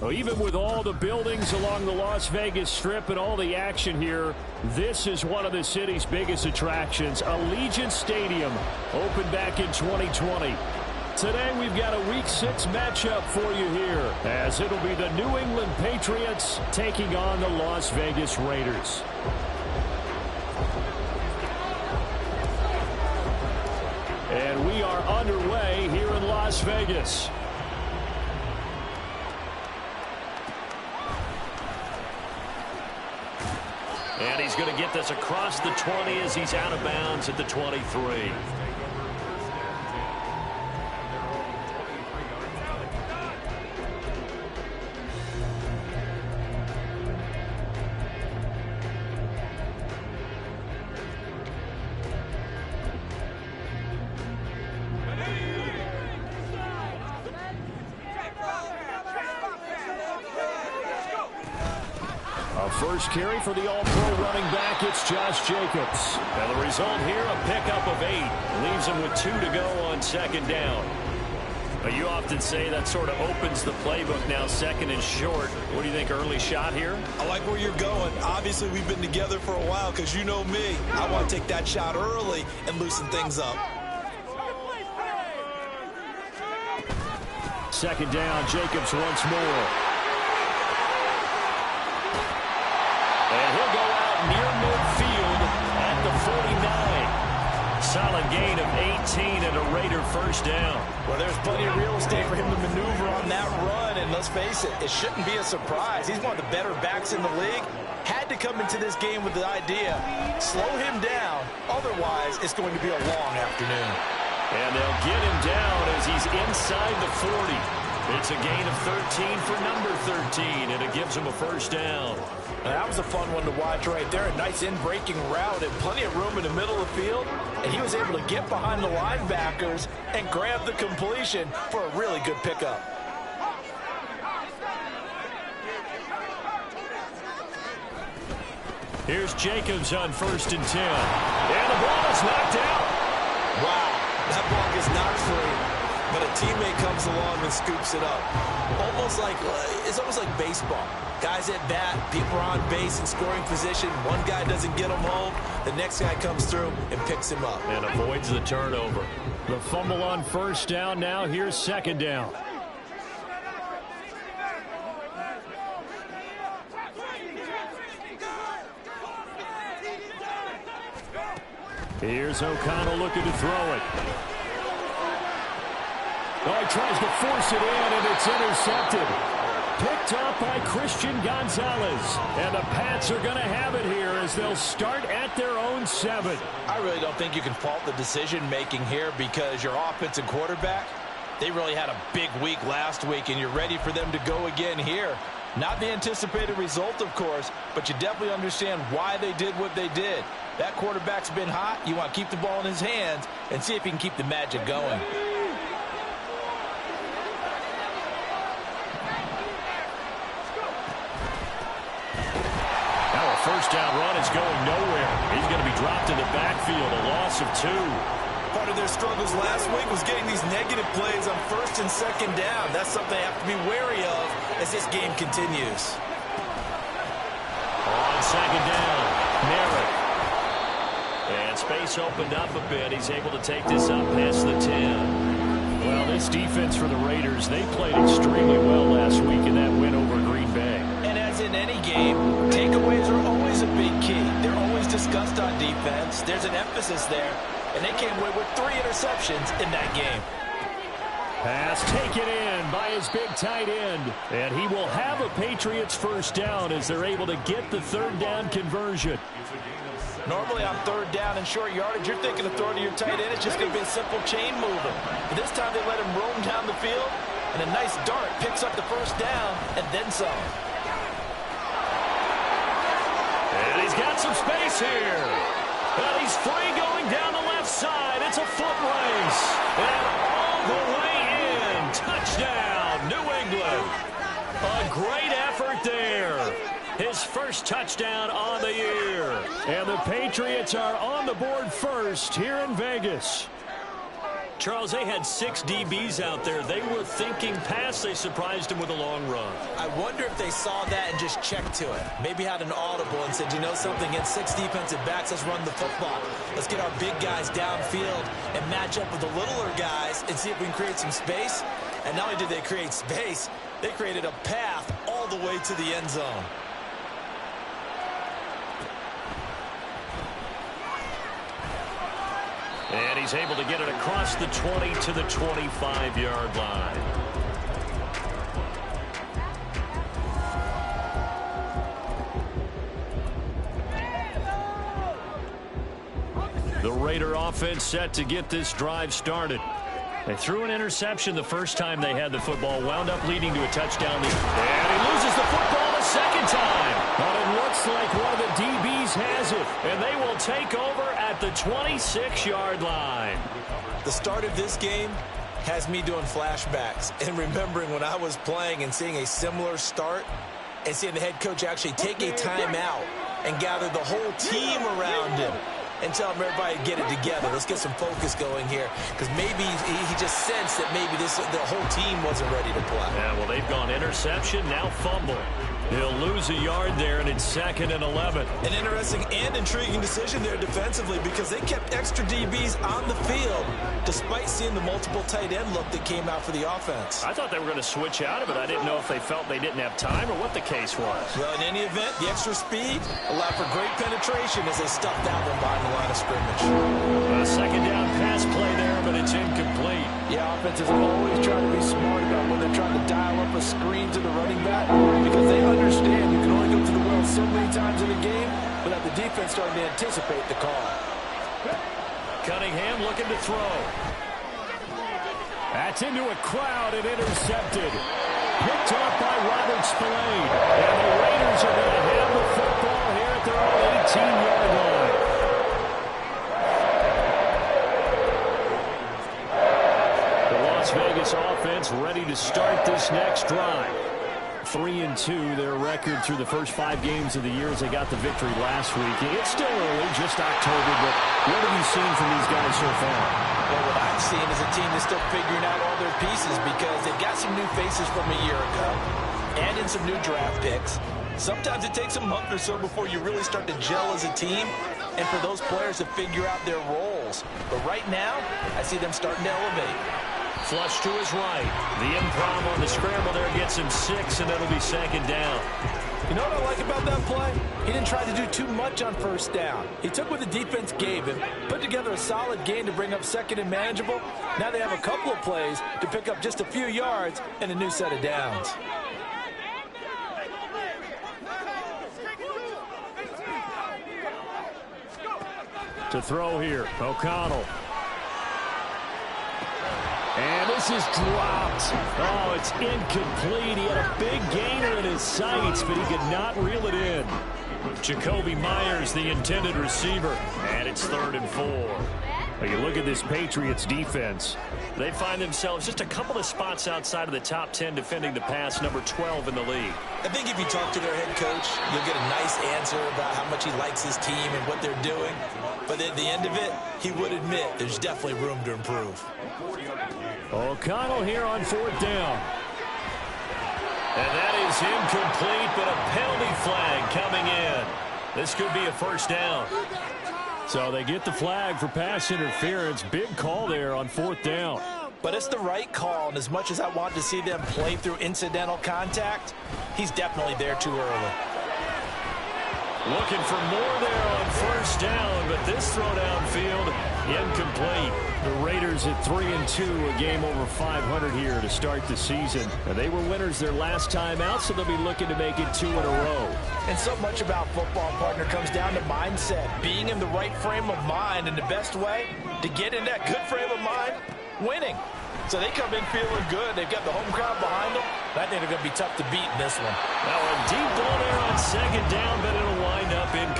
Well, even with all the buildings along the Las Vegas Strip and all the action here, this is one of the city's biggest attractions. Allegiant Stadium opened back in 2020. Today we've got a Week 6 matchup for you here, as it'll be the New England Patriots taking on the Las Vegas Raiders. And we are underway here in Las Vegas. And he's going to get this across the 20 as he's out of bounds at the 23. First carry for the All-Pro running back, it's Josh Jacobs. And the result here, a pickup of 8. Leaves him with 2 to go on second down. But you often say that sort of opens the playbook now, second and short. What do you think, early shot here? I like where you're going. Obviously, we've been together for a while because you know me. I want to take that shot early and loosen things up. Second down, Jacobs once more. And he'll go out near midfield at the 49. Solid gain of 18 and a Raider first down. Well, there's plenty of real estate for him to maneuver on that run. And let's face it, it shouldn't be a surprise. He's one of the better backs in the league. Had to come into this game with the idea, slow him down. Otherwise, it's going to be a long afternoon. And they'll get him down as he's inside the 40. It's a gain of 13 for number 13, and it gives him a first down. That was a fun one to watch right there. A nice in-breaking route and plenty of room in the middle of the field. And he was able to get behind the linebackers and grab the completion for a really good pickup. Here's Jacobs on 1st and 10. And the ball is knocked out. Wow, that ball gets knocked free. But a teammate comes along and scoops it up. It's almost like baseball. Guys at bat, people are on base in scoring position. One guy doesn't get him home. The next guy comes through and picks him up. And avoids the turnover. The fumble on first down now. Here's second down. Here's O'Connell looking to throw it. Oh, he tries to force it in, and it's intercepted. Picked up by Christian Gonzalez. And the Pats are going to have it here as they'll start at their own 7. I really don't think you can fault the decision-making here because your offensive quarterback, they really had a big week last week, and you're ready for them to go again here. Not the anticipated result, of course, but you definitely understand why they did what they did. That quarterback's been hot. You want to keep the ball in his hands and see if he can keep the magic going. First down run is going nowhere. He's going to be dropped in the backfield, a loss of 2. Part of their struggles last week was getting these negative plays on 1st and 2nd down. That's something they have to be wary of as this game continues. On 2nd down, Merrick. And space opened up a bit. He's able to take this up past the 10. Well, this defense for the Raiders, they played extremely well last week in that win over Green Bay. And as in any game, takeaways are always a big key. They're always discussed on defense. There's an emphasis there, and they came away with 3 interceptions in that game. Pass taken in by his big tight end. And he will have a Patriots first down as they're able to get the 3rd down conversion. Normally on 3rd down and short yardage, you're thinking of throwing to your tight end. It's just going to be a simple chain mover. But this time they let him roam down the field, and a nice dart picks up the first down and then some. And he's got some space here. And he's free going down the left side. It's a foot race. And all the way in. Touchdown, New England. A great effort there. His first touchdown on the year. And the Patriots are on the board first here in Vegas. Charles, they had 6 DBs out there. They were thinking pass. They surprised him with a long run. I wonder if they saw that and just checked to it. Maybe had an audible and said, you know something, against 6 defensive backs, let's run the football. Let's get our big guys downfield and match up with the littler guys and see if we can create some space. And not only did they create space, they created a path all the way to the end zone. And he's able to get it across the 20 to the 25-yard line. The Raider offense set to get this drive started. They threw an interception the first time they had the football, wound up leading to a touchdown. And he loses the football the second time. But it looks like one of the DBs has it. And they will take over at the 26-yard line. The start of this game has me doing flashbacks and remembering when I was playing and seeing a similar start and seeing the head coach actually take a timeout and gather the whole team around him and tell him everybody to get it together. Let's get some focus going here, because maybe he just sensed that maybe the whole team wasn't ready to play. Yeah, well, they've gone interception, now fumble. He'll lose a yard there, and it's 2nd and 11. An interesting and intriguing decision there defensively, because they kept extra DBs on the field despite seeing the multiple tight end look that came out for the offense. I thought they were going to switch out of it. I didn't know if they felt they didn't have time or what the case was. Well, in any event, the extra speed allowed for great penetration as they stuffed that one behind the line of scrimmage. A second down pass play there, but it's incomplete. Yeah, offenses always try to be smart about when they're trying to dial up a screen to the running back, because they understand you can only go to the well so many times in a game without the defense starting to anticipate the call. Cunningham looking to throw. That's into a crowd and intercepted. Picked off by Robert Spillane. And the Raiders are going to have the football here at their own 18-yard line. The Las Vegas offense ready to start this next drive. 3-2, their record through the first 5 games of the year as they got the victory last week. It's still early, just October, but what have you seen from these guys so far? Well, what I've seen is a team that's still figuring out all their pieces, because they've got some new faces from a year ago and in some new draft picks. Sometimes it takes a month or so before you really start to gel as a team and for those players to figure out their roles. But right now, I see them starting to elevate. Flush to his right. The improv on the scramble there gets him 6, and it'll be 2nd down. You know what I like about that play? He didn't try to do too much on first down. He took what the defense gave him, put together a solid game to bring up 2nd and manageable. Now they have a couple of plays to pick up just a few yards and a new set of downs. To throw here, O'Connell. And this is dropped. Oh, it's incomplete. He had a big gainer in his sights, but he could not reel it in. Jacoby Myers, the intended receiver. And it's 3rd and 4. Well, you look at this Patriots defense. They find themselves just a couple of spots outside of the top 10 defending the pass, number 12 in the league. I think if you talk to their head coach, you'll get a nice answer about how much he likes his team and what they're doing. But at the end of it, he would admit there's definitely room to improve. O'Connell here on 4th down. And that is incomplete, but a penalty flag coming in. This could be a 1st down. So they get the flag for pass interference. Big call there on 4th down. But it's the right call, and as much as I want to see them play through incidental contact, he's definitely there too early. Looking for more there on 1st down, but this throw downfield incomplete. The Raiders at 3-2, a game over 500 here to start the season. And they were winners their last time out, so they'll be looking to make it 2 in a row. And so much about football, partner, comes down to mindset. Being in the right frame of mind, and the best way to get in that good frame of mind, winning. So they come in feeling good. They've got the home crowd behind them. I think they're going to be tough to beat in this one. Now a deep ball there on 2nd down, but it'll wind up incomplete.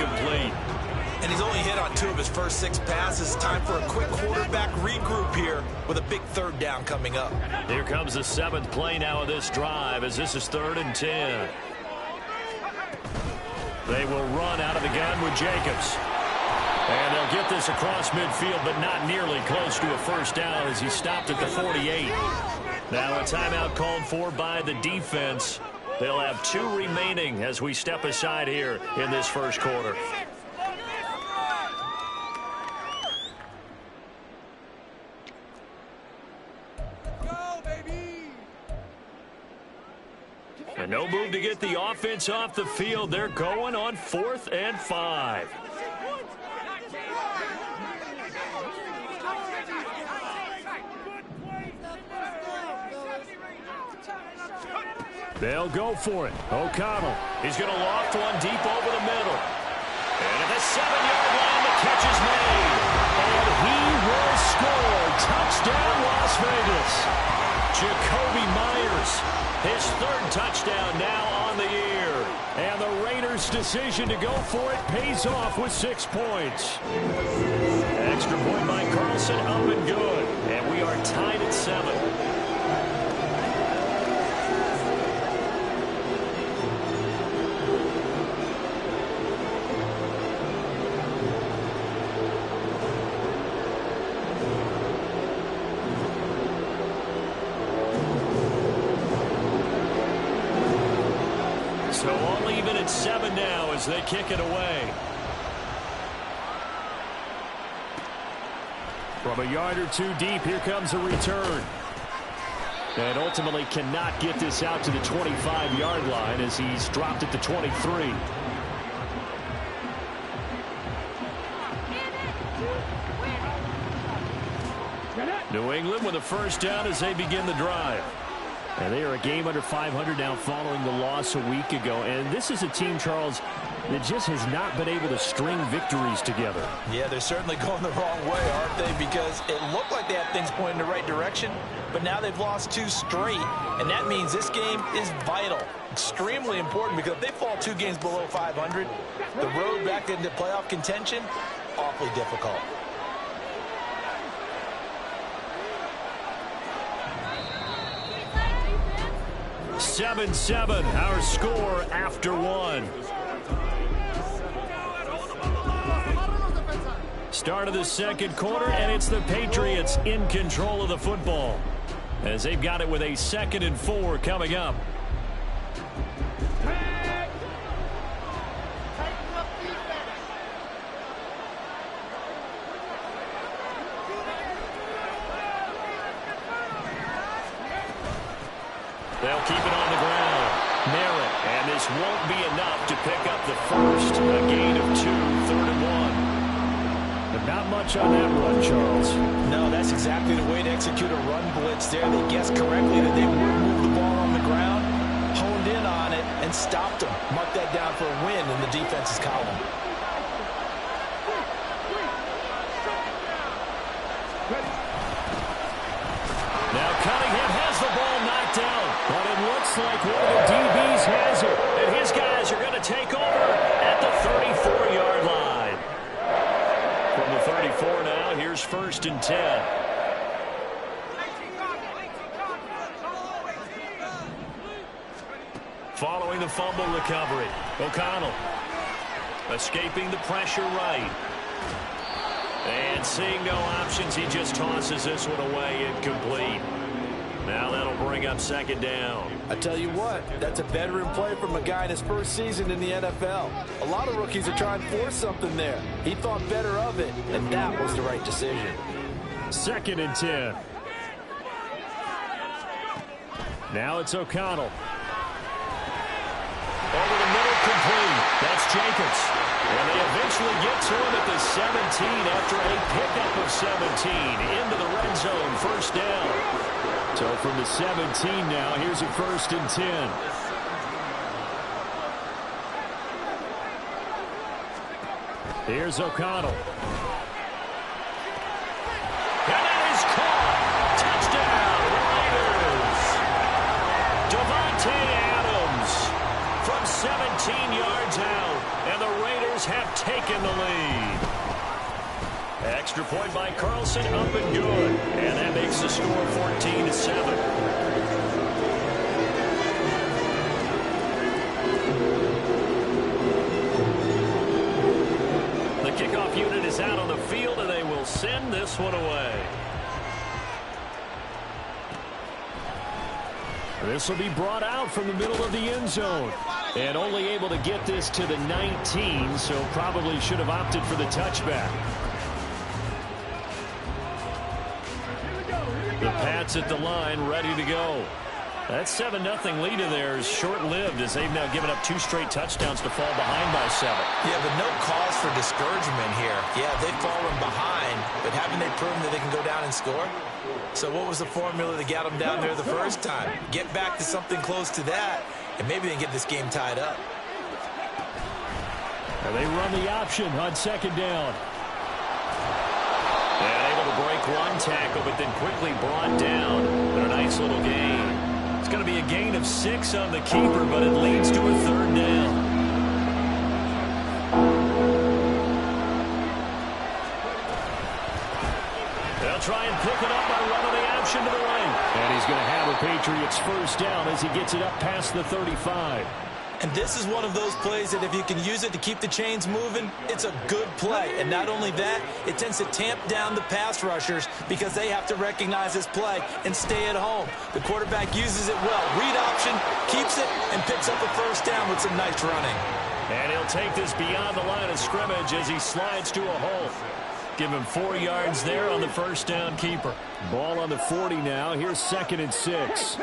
And he's only hit on 2 of his first 6 passes. Time for a quick quarterback regroup here with a big 3rd down coming up. Here comes the 7th play now of this drive as this is 3rd and 10. They will run out of the gun with Jacobs. And they'll get this across midfield, but not nearly close to a first down as he stopped at the 48. Now a timeout called for by the defense. They'll have 2 remaining as we step aside here in this first quarter. And no move to get the offense off the field. They're going on 4th and 5. They'll go for it. O'Connell. He's going to loft one deep over the middle. And at the 7-yard line, the catch is made. And he will score. Touchdown, Las Vegas. Jacoby Myers. His 3rd touchdown now on the year. And the Raiders' decision to go for it pays off with 6 points. Extra point by Carlson, up and good. And we are tied at 7. So all even at 7 now as they kick it away. From a yard or 2 deep, here comes a return. And ultimately cannot get this out to the 25-yard line as he's dropped at the 23. New England with a first down as they begin the drive. And they are a game under 500 now following the loss a week ago. And this is a team, Charles, that just has not been able to string victories together. Yeah, they're certainly going the wrong way, aren't they? Because it looked like they had things pointing in the right direction, but now they've lost 2 straight. And that means this game is vital, extremely important, because if they fall 2 games below 500, the road back into playoff contention, awfully difficult. 7-7, our score after 1. Start of the second quarter, and it's the Patriots in control of the football as they've got it with a 2nd and 4 coming up. They'll keep it on the ground. Merritt, and this won't be enough to pick up the first. A gain of 2, 3rd and 1. But not much on that run, Charles. No, that's exactly the way to execute a run blitz there. They guessed correctly that they would move the ball on the ground, honed in on it, and stopped them. Mark that down for a win in the defense's column. Now Cunningham has the ball knocked down, but it looks like one of the DBs has it. And his guys are going to take over at the 34-yard line. From the 34 now, here's 1st and 10. Following the fumble recovery, O'Connell escaping the pressure right. And seeing no options, he just tosses this one away incomplete. Now that'll bring up 2nd down. I tell you what, that's a veteran play from a guy in his first season in the NFL. A lot of rookies are trying to force something there. He thought better of it, and that was the right decision. 2nd and 10. Now it's O'Connell. Over the middle, complete. That's Jacobs. And they eventually get to him at the 17 after a pickup of 17 into the red zone, 1st down. So from the 17 now, here's a 1st and 10. Here's O'Connell. And that is caught. Touchdown, Raiders. Davante Adams from 17 yards out. And the Raiders Eagles have taken the lead. Extra point by Carlson, up and good. And that makes the score 14-7. The kickoff unit is out on the field, and they will send this one away. This will be brought out from the middle of the end zone. And only able to get this to the 19, so probably should have opted for the touchback. The Pats at the line, ready to go. That 7-0 lead in there is short-lived as they've now given up 2 straight touchdowns to fall behind by 7. Yeah, but no cause for discouragement here. Yeah, they've fallen behind, but haven't they proven that they can go down and score? So what was the formula that got them down there the first time? Get back to something close to that, and maybe they can get this game tied up. And they run the option on 2nd down. And able to break one tackle, but then quickly brought down. And a nice little gain. It's going to be a gain of 6 on the keeper, but it leads to a 3rd down. They'll try and pick it up by running the option to the right. And he's going to have a Patriots 1st down as he gets it up past the 35. And this is one of those plays that if you can use it to keep the chains moving, it's a good play. And not only that, it tends to tamp down the pass rushers because they have to recognize this play and stay at home. The quarterback uses it well. Read option, keeps it, and picks up a 1st down with some nice running. And he'll take this beyond the line of scrimmage as he slides to a hole. Give him 4 yards there on the 1st down keeper. Ball on the 40 now. Here's 2nd and 6.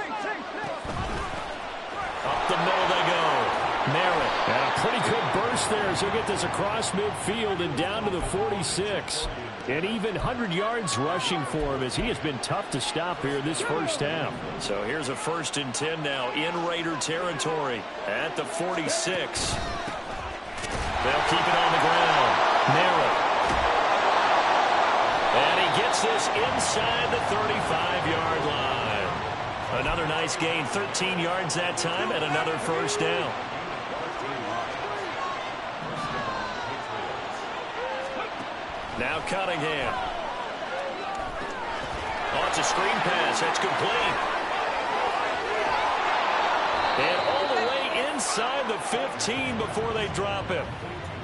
Up the middle they go. Merritt. And a pretty good burst there as he'll get this across midfield and down to the 46. And even 100 yards rushing for him as he has been tough to stop here this 1st half. So here's a 1st and 10 now in Raider territory at the 46. They'll keep it on the ground. Merritt. And he gets this inside the 35-yard line. Another nice gain, 13 yards that time, and another 1st down. Now Cunningham. Oh, it's a screen pass. That's complete. And all the way inside the 15 before they drop him.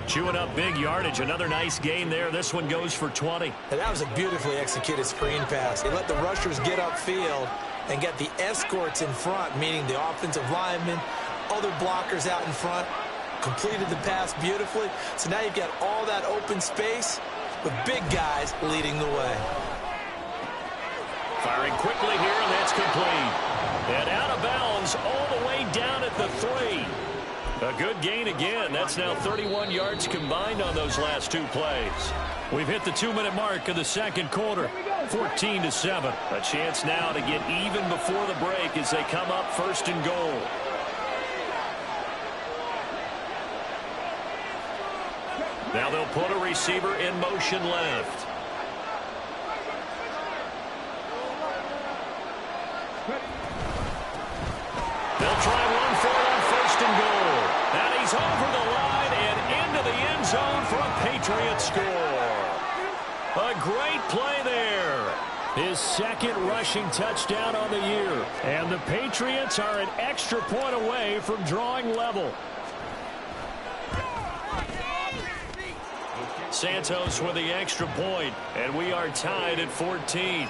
Chewing up big yardage. Another nice gain there. This one goes for 20. And that was a beautifully executed screen pass. He let the rushers get upfield and get the escorts in front, meaning the offensive linemen, other blockers out in front, completed the pass beautifully. So now you've got all that open space with big guys leading the way. Firing quickly here, and that's complete. And out of bounds all the way down at the 3. A good gain again. That's now 31 yards combined on those last 2 plays. We've hit the 2-minute mark of the 2nd quarter. 14-7. A chance now to get even before the break as they come up 1st and goal. Now they'll put a receiver in motion left. They'll try one for it on 1st and goal. And he's over the line and into the end zone for a Patriots score. A great play there. His 2nd rushing touchdown on the year. And the Patriots are an extra point away from drawing level. Santos with the extra point, and we are tied at 14.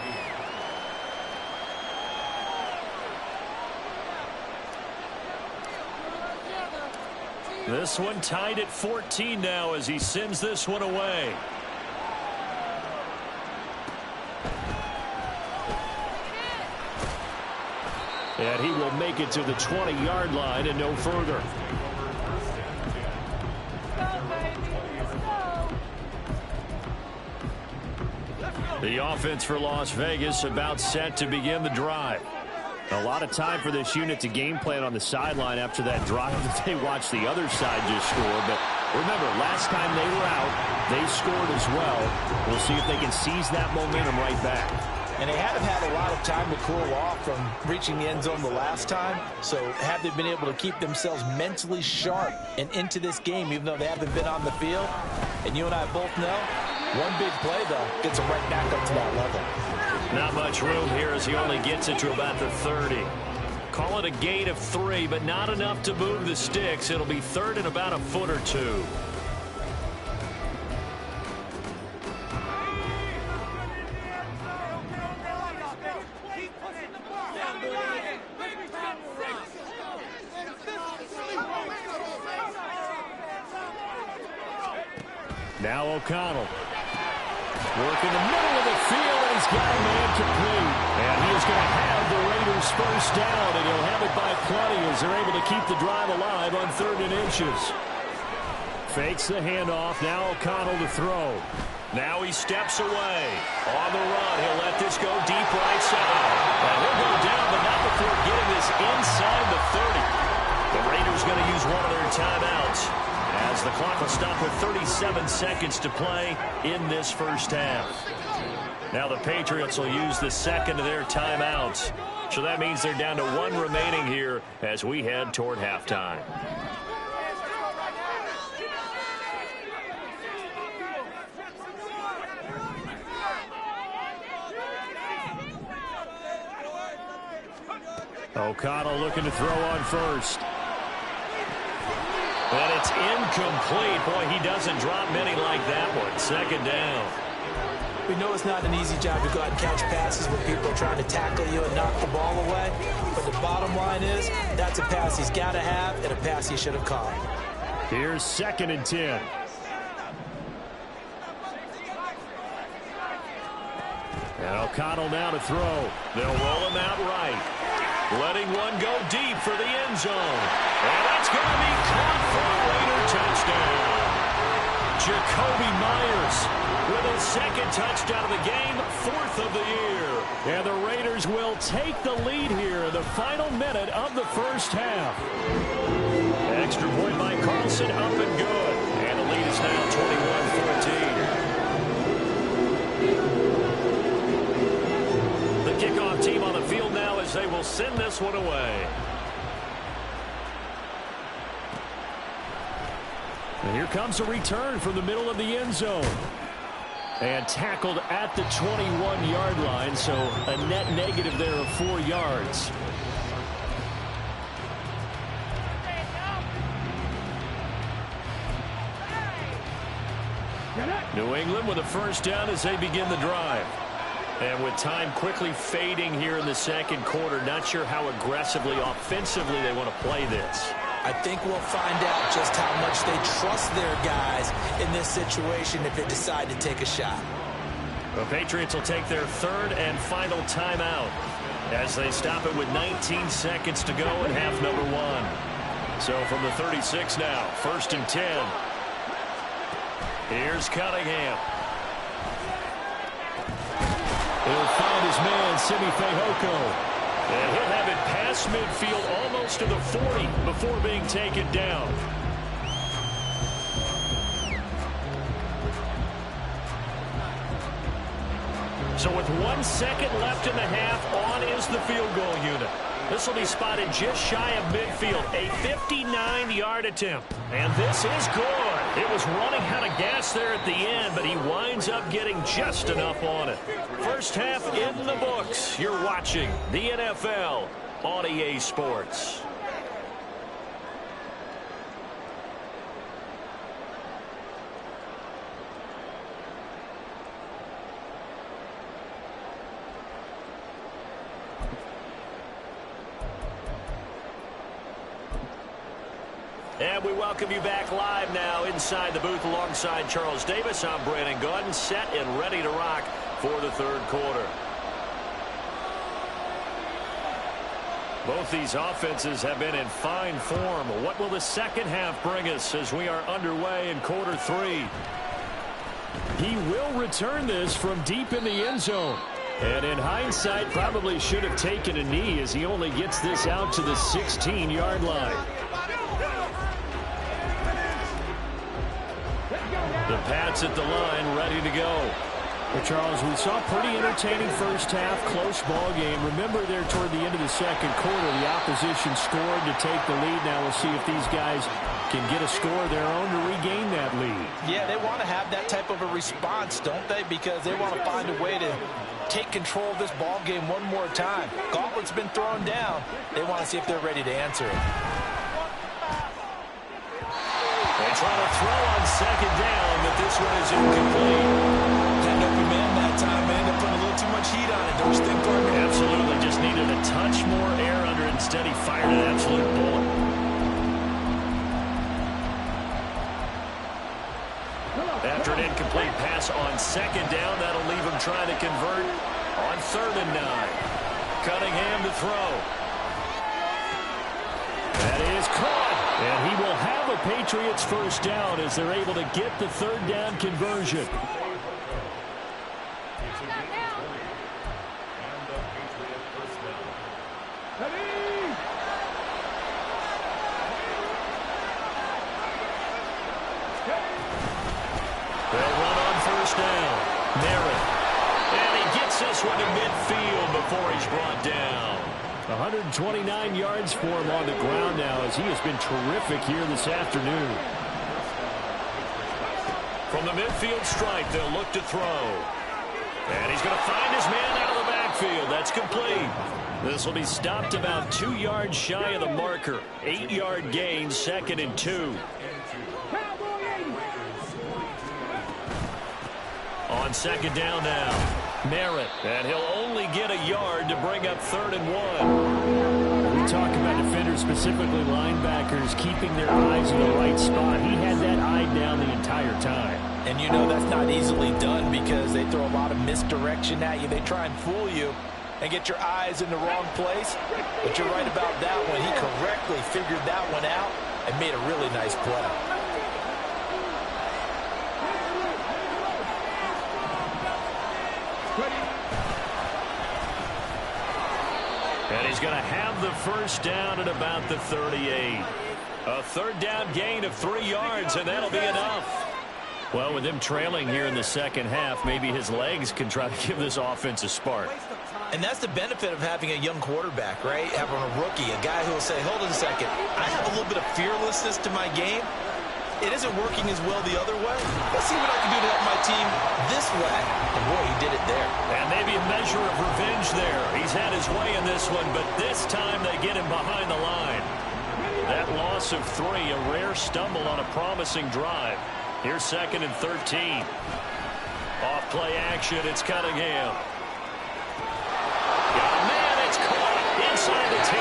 This one tied at 14 now as he sends this one away. And he will make it to the 20-yard line and no further. The offense for Las Vegas about set to begin the drive. A lot of time for this unit to game plan on the sideline after that drive that they watched the other side just score. But remember, last time they were out, they scored as well. We'll see if they can seize that momentum right back. And they have had a lot of time to cool off from reaching the end zone the last time. So have they been able to keep themselves mentally sharp and into this game, even though they haven't been on the field? And you and I both know, one big play, though, gets them right back up to that level. Not much room here as he only gets it to about the 30. Call it a gain of 3, but not enough to move the sticks. It'll be third and about a foot or two. Now O'Connell. Work in the middle of the field, and he's got a man complete. And he is going to have the Raiders first down, and he'll have it by plenty as they're able to keep the drive alive on 3rd and inches. Fakes the handoff. Now O'Connell to throw. Now he steps away. On the run, he'll let this go deep right side. And he'll go down, but not before getting this inside the 30. The Raiders going to use one of their timeouts, as the clock will stop with 37 seconds to play in this first half. Now the Patriots will use the second of their timeouts. So that means they're down to 1 remaining here as we head toward halftime. O'Connell looking to throw on first. And it's incomplete. Boy, he doesn't drop many like that one. Second down. We know it's not an easy job to go out and catch passes when people are trying to tackle you and knock the ball away. But the bottom line is, that's a pass he's got to have and a pass he should have caught. Here's 2nd and 10. And O'Connell now to throw. They'll roll him out right. Letting one go deep for the end zone. And that's going to be caught for a Raider touchdown. Jacoby Myers with his 2nd touchdown of the game, 4th of the year. And the Raiders will take the lead here in the final minute of the first half. Extra point by Carlson, up and good. And the lead is now 21-14. The kickoff team on the field now as they will send this one away. And here comes a return from the middle of the end zone. And tackled at the 21-yard line, so a net negative there of 4 yards. New England with a first down as they begin the drive. And with time quickly fading here in the second quarter, not sure how aggressively, offensively they want to play this. I think we'll find out just how much they trust their guys in this situation if they decide to take a shot. The Patriots will take their 3rd and final timeout as they stop it with 19 seconds to go in half number 1. So from the 36 now, 1st and 10. Here's Cunningham. He'll find his man, Simi Fehoko. And he'll have it past midfield almost to the 40 before being taken down. So with 1 second left in the half, on is the field goal unit. This will be spotted just shy of midfield, a 59-yard attempt. And this is good. It was running out of gas there at the end, but he winds up getting just enough on it. First half in the books. You're watching the NFL on EA Sports. And we welcome you back live now inside the booth alongside Charles Davis. I'm Brandon Gaudin, set and ready to rock for the 3rd quarter. Both these offenses have been in fine form. What will the second half bring us as we are underway in quarter 3? He will return this from deep in the end zone. And in hindsight, probably should have taken a knee as he only gets this out to the 16-yard line. The Pats at the line, ready to go. Well, Charles, we saw a pretty entertaining first half, close ball game. Remember there toward the end of the second quarter, the opposition scored to take the lead. Now we'll see if these guys can get a score of their own to regain that lead. Yeah, they want to have that type of a response, don't they? Because they want to find a way to take control of this ball game one more time. Gauntlet's been thrown down. They want to see if they're ready to answer it. They try to throw on second down, but this one is incomplete. Had an open man that time, man. They put a little too much heat on it, don't you think, partner? Absolutely. Just needed a touch more air under it. Instead, he fired an absolute bullet. After an incomplete pass on second down, that'll leave him trying to convert on 3rd and 9. Cunningham to throw. That is caught. And he will have a Patriots first down as they're able to get the 3rd down conversion. They'll run on first down. Merritt. And he gets this one to midfield before he's brought down. 129 yards for him on the ground now as he has been terrific here this afternoon. From the midfield stripe, they'll look to throw. And he's going to find his man out of the backfield. That's complete. This will be stopped about 2 yards shy of the marker. 8-yard gain, 2nd and 2. On second down now. Merritt, and he'll only get a yard to bring up 3rd and 1. We talk about defenders, specifically linebackers, keeping their eyes in the right spot. He had that eye down the entire time. And you know that's not easily done because they throw a lot of misdirection at you. They try and fool you and get your eyes in the wrong place. But you're right about that one. He correctly figured that one out and made a really nice play. And he's going to have the first down at about the 38. A 3rd down gain of 3 yards, and that'll be enough. Well, with him trailing here in the second half, maybe his legs can try to give this offense a spark. And that's the benefit of having a young quarterback, right? Having a rookie, a guy who will say, hold on a second, I have a little bit of fearlessness to my game. It isn't working as well the other way. Let's see what I can do to help my team this way. And boy, he did it there. And maybe a measure of revenge there. He's had his way in this one, but this time they get him behind the line. That loss of 3, a rare stumble on a promising drive. Here's 2nd and 13. Off play action, it's Cunningham. Got a man, it's caught inside the 10.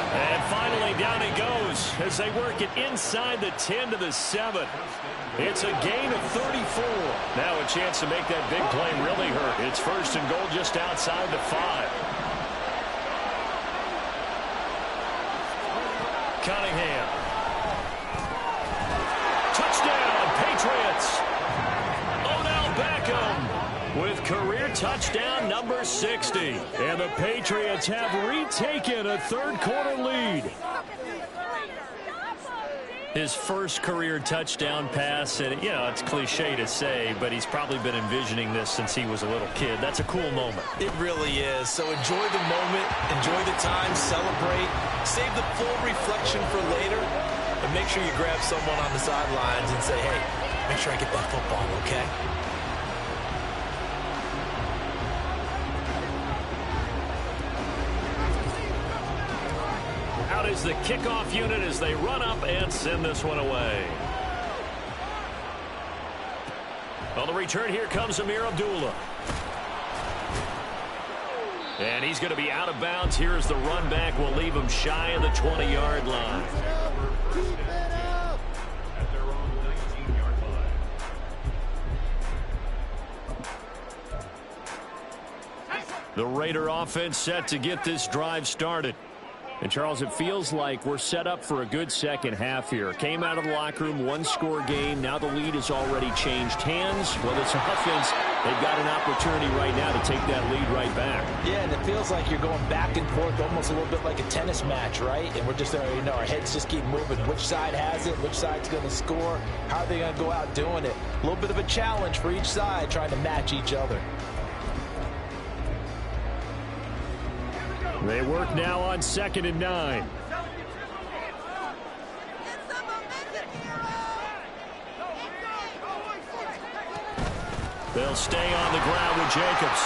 And finally down he goes as they work it inside the 10 to the 7. It's a gain of 34. Now a chance to make that big play really hurt. It's 1st and goal just outside the 5. Cunningham. Touchdown, Patriots. Odell Beckham with career touchdown number 60. And the Patriots have retaken a 3rd quarter lead. His first career touchdown pass, and you know, it's cliche to say, but he's probably been envisioning this since he was a little kid. That's a cool moment. It really is. So enjoy the moment, enjoy the time, celebrate, save the full reflection for later, and make sure you grab someone on the sidelines and say, hey, make sure I get that football, okay? Out is the kickoff unit as they run up and send this one away. On the return, here comes Amir Abdullah. And he's going to be out of bounds. Here's the run back. Will leave him shy of the 20-yard line. The Raider offense set to get this drive started. And, Charles, it feels like we're set up for a good second half here. Came out of the locker room, one-score game. Now the lead has already changed hands. Whether it's offense, they've got an opportunity right now to take that lead right back. Yeah, and it feels like you're going back and forth, almost a little bit like a tennis match, right? And we're just, our heads just keep moving. Which side has it? Which side's going to score? How are they going to go out doing it? A little bit of a challenge for each side, trying to match each other. They work now on 2nd and 9. They'll stay on the ground with Jacobs.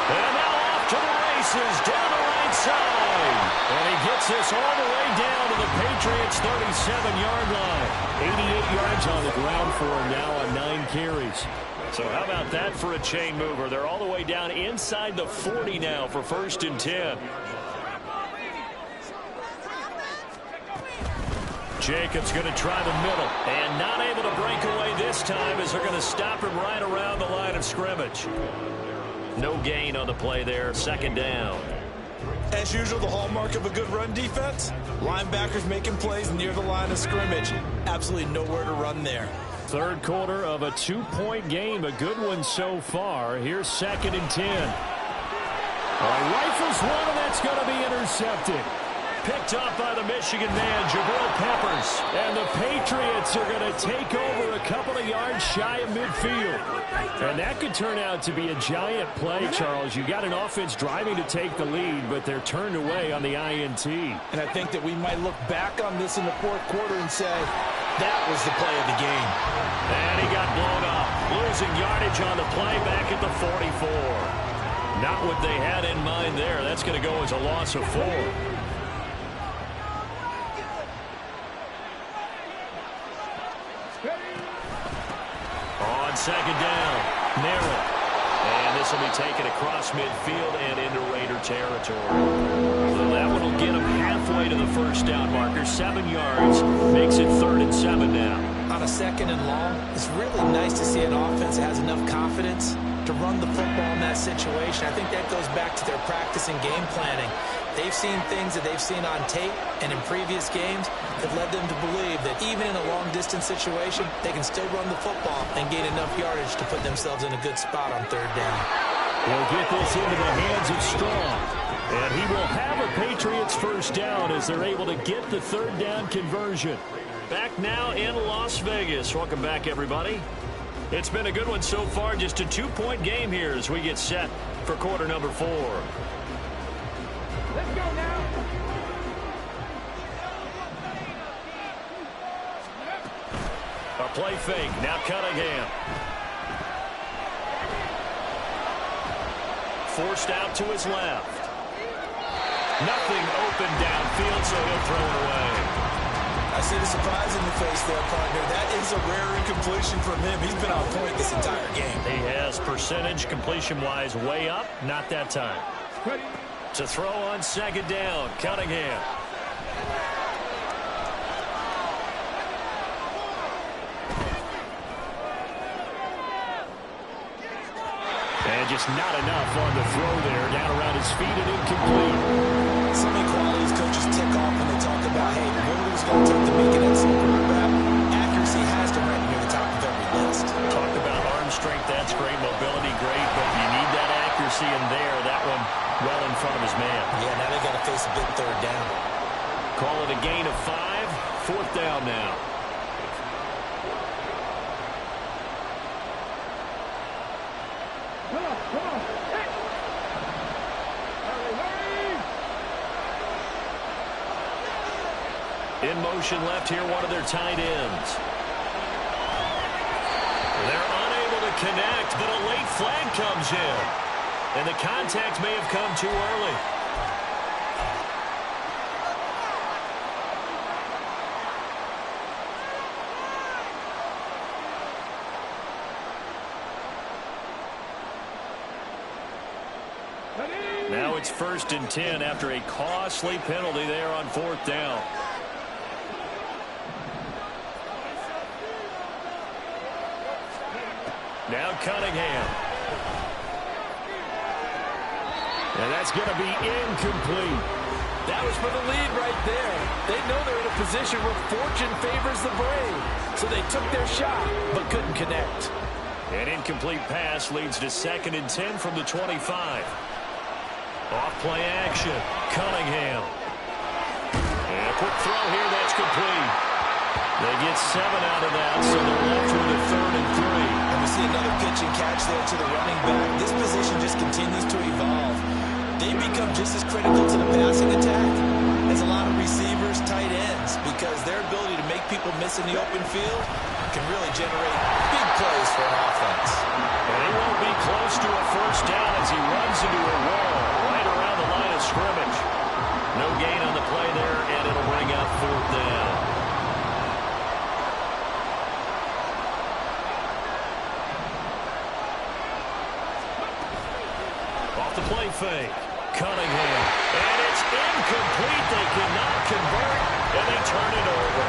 And now off to the races down the right side. And he gets this all the way down to the Patriots' 37-yard line. 88 yards on the ground for him now on 9 carries. So how about that for a chain mover? They're all the way down inside the 40 now for 1st and 10. Jacobs going to try the middle. And not able to break away this time as they're going to stop him right around the line of scrimmage. No gain on the play there. 2nd down. As usual, the hallmark of a good run defense. Linebackers making plays near the line of scrimmage. Absolutely nowhere to run there. 3rd quarter of a 2-point game. A good one so far. Here's 2nd and 10. Rifles one, and that's going to be intercepted. Picked up by the Michigan man, Jabril Peppers. And the Patriots are going to take over a couple of yards shy of midfield. And that could turn out to be a giant play, Charles. You got an offense driving to take the lead, but they're turned away on the INT. And I think that we might look back on this in the 4th quarter and say, that was the play of the game. And he got blown up. Losing yardage on the play back at the 44. Not what they had in mind there. That's going to go as a loss of 4. On 2nd down, narrow. And this will be taken across midfield and into Raider territory. So that one will get them halfway to the 1st down marker. 7 yards, makes it 3rd and 7 now. On a 2nd and long, it's really nice to see an offense that has enough confidence to run the football in that situation. I think that goes back to their practice and game planning. They've seen things that they've seen on tape and in previous games that led them to believe that even in a long-distance situation, they can still run the football and gain enough yardage to put themselves in a good spot on 3rd down. He'll get this into the hands of Strong. And he will have a Patriots 1st down as they're able to get the 3rd down conversion. Back now in Las Vegas. Welcome back, everybody. It's been a good one so far. Just a 2-point game here as we get set for quarter number 4. Let's go now. A play fake. Now Cunningham. Forced out to his left. Nothing open downfield, so he'll throw it away. I see the surprise in your face there, partner. That is a rare incompletion from him. He's been on point this entire game. He has percentage completion-wise way up. Not that time. To throw on 2nd down, Cunningham. And just not enough on the throw there. Down around his feet and incomplete. So many qualities coaches tick off when they talk about, hey, who's going to take to make an excellent quarterback. Accuracy has to rank near the top of every list. Talk about arm strength. That's great. Mobility, great. But you need that accuracy in there. That one well in front of his man. Yeah, now they got to face a big 3rd down. Call it a gain of 5. 4th down now. In motion left here, one of their tight ends. They're unable to connect, but a late flag comes in. And the contact may have come too early. Now it's 1st and 10 after a costly penalty there on 4th down. Now Cunningham. And that's going to be incomplete. That was for the lead right there. They know they're in a position where fortune favors the brave. So they took their shot, but couldn't connect. An incomplete pass leads to 2nd and 10 from the 25. Off play action. Cunningham. And a quick throw here. That's complete. They get 7 out of that, so they're left with a 3rd and 3. And we see another pitch and catch there to the running back. This position just continues to evolve. They become just as critical to the passing attack as a lot of receivers, tight ends, because their ability to make people miss in the open field can really generate big plays for an offense. And he won't be close to a first down as he runs into a wall right around the line of scrimmage. No gain on the play there, and it'll bring up 4th down. Off the play fake. Cunningham. And it's incomplete. They cannot convert, and they turn it over.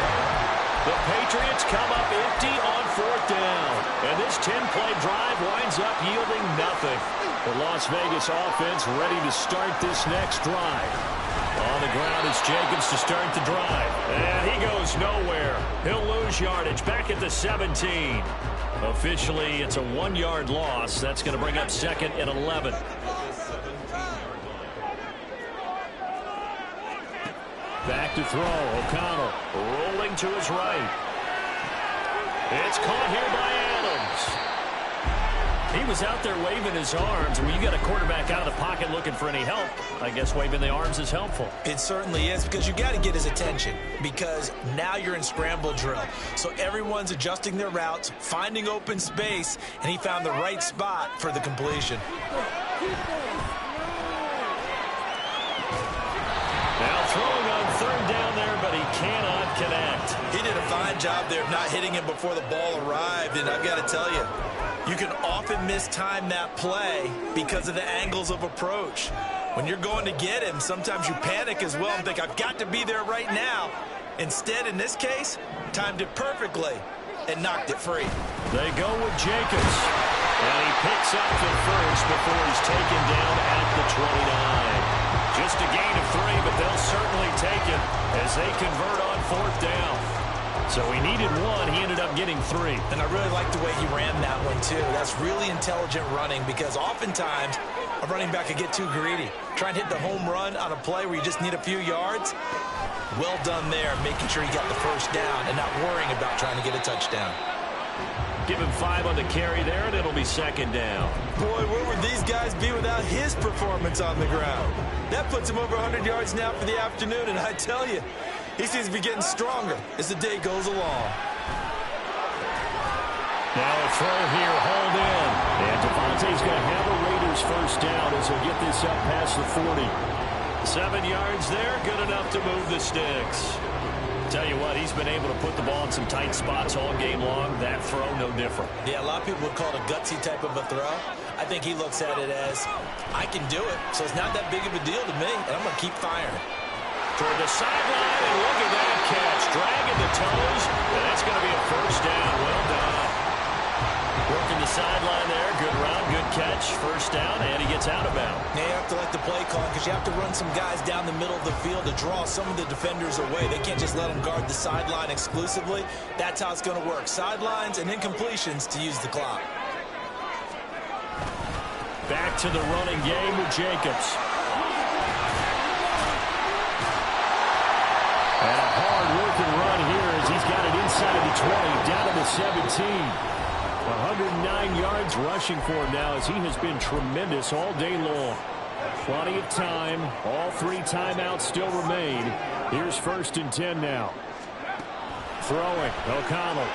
The Patriots come up empty on 4th down. And this 10-play drive winds up yielding nothing. The Las Vegas offense ready to start this next drive. On the ground is Jacobs to start the drive. And he goes nowhere. He'll lose yardage back at the 17. Officially, it's a 1-yard loss. That's going to bring up 2nd and 11. Back to throw. O'Connell rolling to his right. It's caught here by Adams. He was out there waving his arms. When you got a quarterback out of the pocket looking for any help, I guess waving the arms is helpful. It certainly is, because you got to get his attention, because now you're in scramble drill. So everyone's adjusting their routes, finding open space, and he found the right spot for the completion. Now throwing on 3rd down there, but he cannot connect. He did a fine job there of not hitting him before the ball arrived, and I've got to tell you, you can often mistime that play because of the angles of approach. When you're going to get him, sometimes you panic as well and think, I've got to be there right now. Instead, in this case, timed it perfectly and knocked it free. They go with Jacobs, and he picks up the first before he's taken down at the 29. Just a gain of 3, but they'll certainly take it as they convert on 4th down. So he needed 1. He ended up getting 3. And I really like the way he ran that one, too. That's really intelligent running, because oftentimes a running back could get too greedy. Try and hit the home run on a play where you just need a few yards. Well done there, making sure he got the first down and not worrying about trying to get a touchdown. Give him 5 on the carry there, and it'll be 2nd down. Boy, where would these guys be without his performance on the ground? That puts him over 100 yards now for the afternoon, and I tell you, he seems to be getting stronger as the day goes along. Now a throw here, hauled in. And Devontae's going to have a Raiders first down as he'll get this up past the 40. 7 yards there, good enough to move the sticks. Tell you what, he's been able to put the ball in some tight spots all game long. That throw, no different. Yeah, a lot of people would call it a gutsy type of a throw. I think he looks at it as, I can do it, so it's not that big of a deal to me, and I'm going to keep firing. Toward the sideline, and look at that catch. Dragging the toes, and that's going to be a first down. Well done. Working the sideline there. Good run, good catch. First down, and he gets out of bounds. Now you have to like the play call, because you have to run some guys down the middle of the field to draw some of the defenders away. They can't just let them guard the sideline exclusively. That's how it's going to work. Sidelines and incompletions to use the clock. Back to the running game with Jacobs. And a hard-working run here as he's got it inside the 20, down to the 17. 109 yards rushing for him now as he has been tremendous all day long. Plenty of time. All 3 timeouts still remain. Here's 1st and 10 now. Throwing. O'Connell.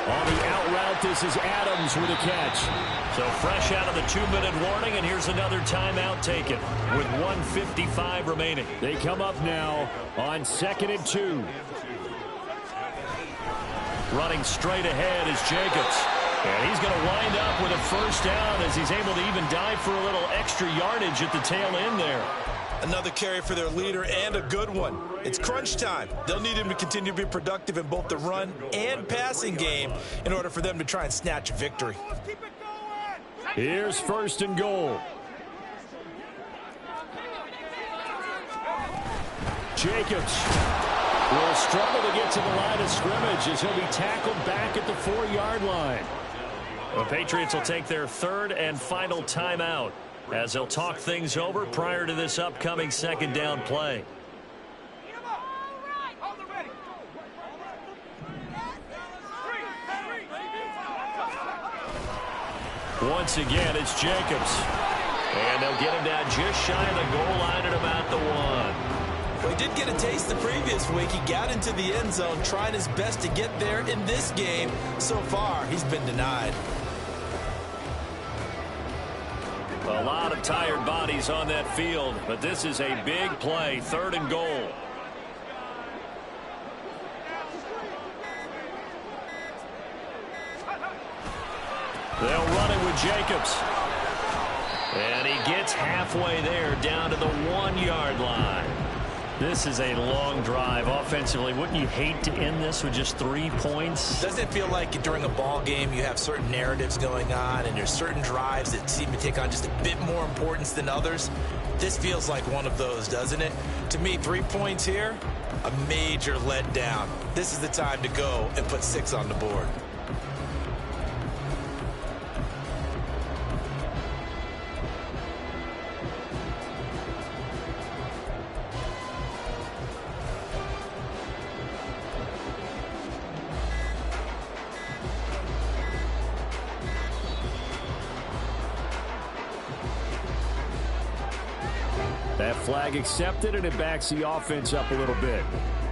On the out route, this is Adams with a catch. So fresh out of the 2-minute warning, and here's another timeout taken with 1:55 remaining. They come up now on 2nd and 2. Running straight ahead is Jacobs. And he's going to wind up with a first down as he's able to even dive for a little extra yardage at the tail end there. Another carry for their leader, and a good one. It's crunch time. They'll need him to continue to be productive in both the run and passing game in order for them to try and snatch a victory. Here's 1st and goal. Jacobs will struggle to get to the line of scrimmage as he'll be tackled back at the 4-yard line. The Patriots will take their third and final timeout as they'll talk things over prior to this upcoming second down play. Once again, it's Jacobs. And they'll get him down just shy of the goal line at about the 1. Well, he did get a taste the previous week. He got into the end zone, trying his best to get there in this game. So far, he's been denied. A lot of tired bodies on that field, but this is a big play, 3rd and goal. They'll run it with Jacobs. And he gets halfway there, down to the 1-yard line. This is a long drive offensively. Wouldn't you hate to end this with just 3 points? Doesn't it feel like during a ball game you have certain narratives going on and there's certain drives that seem to take on just a bit more importance than others? This feels like one of those, doesn't it? To me, 3 points here, a major letdown. This is the time to go and put 6 on the board. That flag accepted, and it backs the offense up a little bit.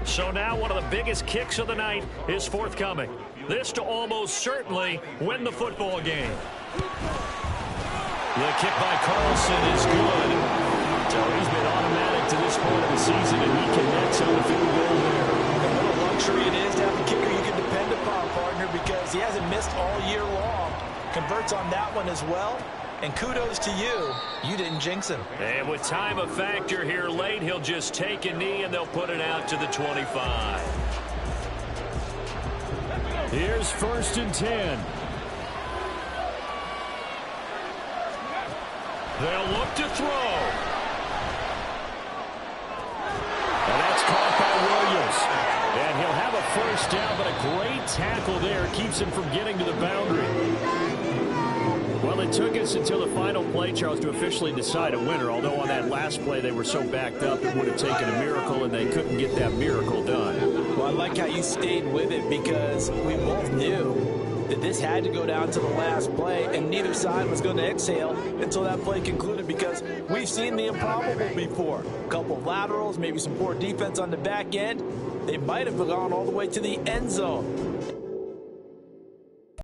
So now one of the biggest kicks of the night is forthcoming. This to almost certainly win the football game. The kick by Carlson is good. So he's been automatic to this point of the season, and he connects on the field goal there. And what a luxury it is to have a kicker you can depend upon, partner, because he hasn't missed all year long. Converts on that one as well. And kudos to you. You didn't jinx him. And with time a factor here late, he'll just take a knee and they'll put it out to the 25. Here's 1st and 10. They'll look to throw. And that's caught by Williams. And he'll have a 1st down, but a great tackle there keeps him from getting to the boundary. Well, it took us until the final play, Charles, to officially decide a winner, although on that last play they were so backed up it would have taken a miracle, and they couldn't get that miracle done. Well, I like how you stayed with it because we both knew that this had to go down to the last play, and neither side was going to exhale until that play concluded because we've seen the improbable before. A couple of laterals, maybe some poor defense on the back end. They might have gone all the way to the end zone.